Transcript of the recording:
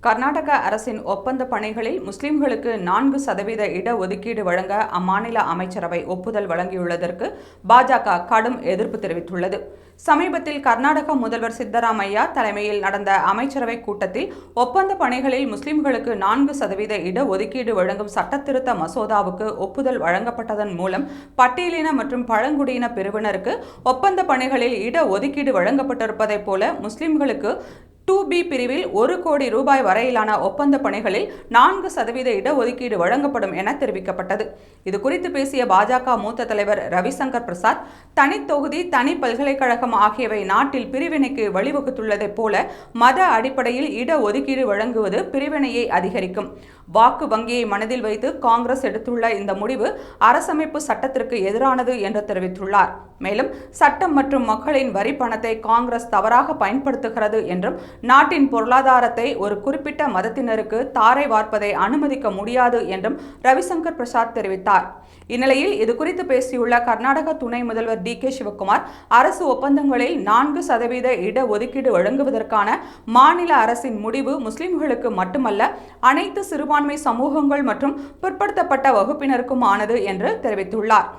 கர்நாடக அரசின் ஒப்பந்த பணிகளில் முஸ்லிம்களுக்கு 4% இடஒதுக்கீடு வழங்க அம்மாநில அமைச்சரவை ஒப்புதல் வழங்கியுள்ளதற்கு பாஜக கடும் எதிர்ப்பு தெரிவித்துள்ளது. சமீபத்தில் கர்நாடக முதல்வர் சித்தராமையா தலைமையில் நடந்த அமைச்சரவை கூட்டத்தில் ஒப்பந்த பணிகளில் முஸ்லிம்களுக்கு 4% இடஒதுக்கீடு வழங்கும் சட்டத்திருத்த மசோதாவுக்கு ஒப்புதல் வழங்கப்பட்டதன் மூலம் பட்டியலின மற்றும் பழங்குடியின பிரிவினருக்கு ஒப்பந்த பணிகளில் இடஒதுக்கீடு வழங்கப்பட்டிருப்பதைப் போல முஸ்லிம்களுக்கு 2B பிரிவில் 1 கோடி ரூபாய் வரையிலான ஒப்பந்த பணிகளில் 4% இடஒதுக்கீடு வழங்கப்படும் என தெரிவிக்கப்பட்டது. இது குறித்து பேசிய பாஜக மூத்த தலைவர் ரவிசங்கர் பிரசாத், தனி தொகுதி, தனி பல்கலைக்கழகம் ஆகியவை நாட்டில் பிரிவினைக்கு வழிவகுத்துள்ளதைப் போல மத அடிப்படையில் இடஒதுக்கீடு வழங்குவது பிரிவினையை அதிகரிக்கும். வாக்கு வங்கியை மனதில் வைத்து காங்கிரஸ் எடுத்துள்ள இந்த முடிவு அரசமைப்பு சட்டத்திற்கு எதிரானது என்று தெரிவித்துள்ளார். மேலும் சட்டம் மற்றும் மக்களின் வரி பணத்தை காங்கிரஸ் தவறாக பயன்படுத்துகிறது என்றும் நாட்டின் பொருளாதாரத்தை ஒரு குறிப்பிட்ட மதத்தினருக்கு தாரை வார்ப்பதை அனுமதிக்க முடியாது என்றும் ரவிசங்கர் பிரசாத் தெரிவித்தார். இந்நிலையில் இதுகுறித்து பேசியுள்ள கர்நாடக துணை முதல்வர் DK சிவக்குமார், அரசு ஒப்பந்தங்களில் 4% இடஒதுக்கீடு வழங்குவதற்கான மாநில அரசின் முடிவு முஸ்லிம்களுக்கு மட்டுமல்ல, அனைத்து சிறுபான்மை சமூகங்கள் மற்றும் பிற்படுத்தப்பட்ட வகுப்பினருக்கும் ஆனது என்று தெரிவித்துள்ளார்.